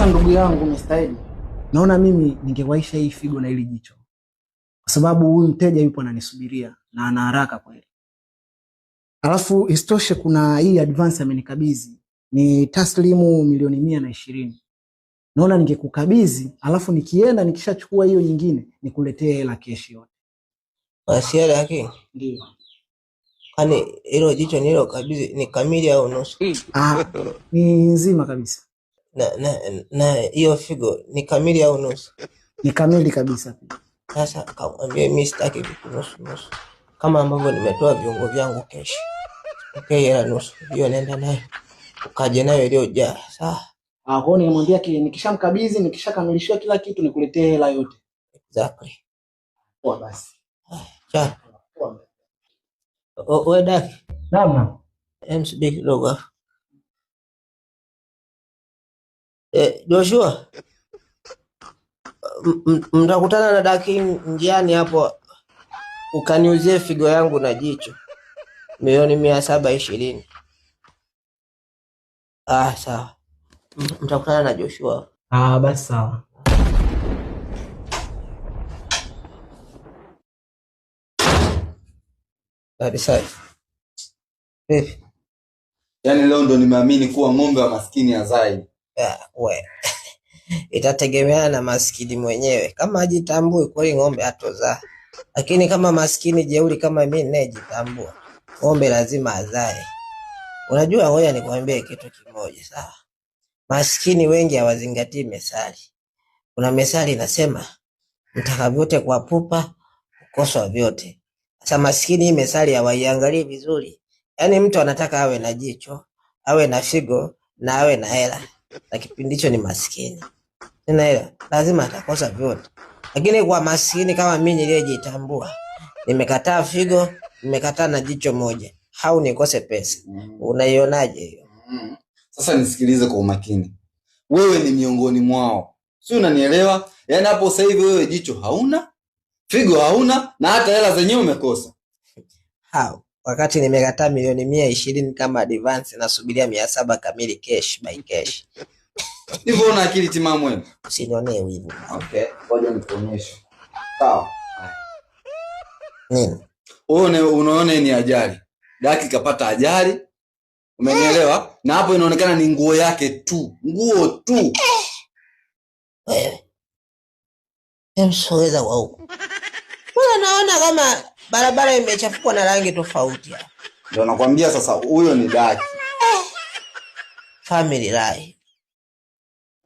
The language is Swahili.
Sasa ndugu yangu Mr. naona mimi ningewaisha hii figo na hili jicho, kwa sababu huyu mteja yupo ananisubiria na ana haraka kweli. Alafu istoshe kuna hii advance amenikabidhi ni taslimu milioni 120. Naona ningekukabidhi, alafu nikienda nikishachukua hiyo nyingine nikuletee hela keshi yote. Basi hela yake? Ndio. Kwani hilo jicho nilo kabidhi ni kamili au nusu? Ni nzima kabisa. Na hiyo figo ni kamili au nusu? Ni kamili kabisa. Sasa kamwambie mimi sitaki vitu nusu nusu. Kama ambavyo nimetoa viungo vyangu keshi. Okay, hela nusu. Hiyo nenda nayo. Ukaje nayo iliyojaa. Sawa? Kwa hiyo nimwambia nikishamkabidhi, nikishakamilishiwa kila kitu nikuletee hela yote. Exactly. Poa basi. Cha. Wewe daki. Naam. MSB kidogo. Joshua. Mtakutana na daki njiani hapo, ukaniuzie figo yangu na jicho milioni 720. Sawa. Mtakutana na Joshua. Basi sawa. Yaani leo ndo nimeamini kuwa ng'ombe wa maskini hazai. Itategemeana na maskini mwenyewe. Kama hajitambui kweli ng'ombe hatozaa. Lakini kama maskini jeuri kama mimi najitambua, ng'ombe lazima azae. Unajua, ngoja nikwambie kitu kimoja, sawa? Maskini wengi hawazingatii methali. Kuna methali inasema mtaka vyote kwa pupa, ukoswa vyote. Sasa maskini hii methali hawaiangalii vizuri. Yaani mtu anataka awe na jicho, awe na figo na awe na hela. Na kipindi hicho ni maskini. Sina hela, lazima atakosa vyote. Lakini kwa maskini kama mimi niliyejitambua, nimekataa figo, nimekataa na jicho moja, au nikose pesa. Unaionaje hiyo? Sasa nisikilize kwa umakini. Wewe ni miongoni mwao. Si unanielewa? Yaani hapo sasa hivi wewe jicho hauna, figo hauna na hata hela zenyewe umekosa. Wakati nimekataa milioni 120 kama advance, nasubiria 700 kamili cash by cash. Hivyo una akili timamu wewe? Usinionee wivu. Okay, ngoja nikuonyeshe. Sawa. Nini? Wewe unaona ni ajali. Daki kapata ajali. Umenielewa? Na hapo inaonekana ni nguo yake tu. Nguo tu. Wewe. Msoweza wa huko. Mbona naona kama barabara imechafuka na rangi tofauti hapa? Ndio nakwambia sasa huyo ni Daki. Family life.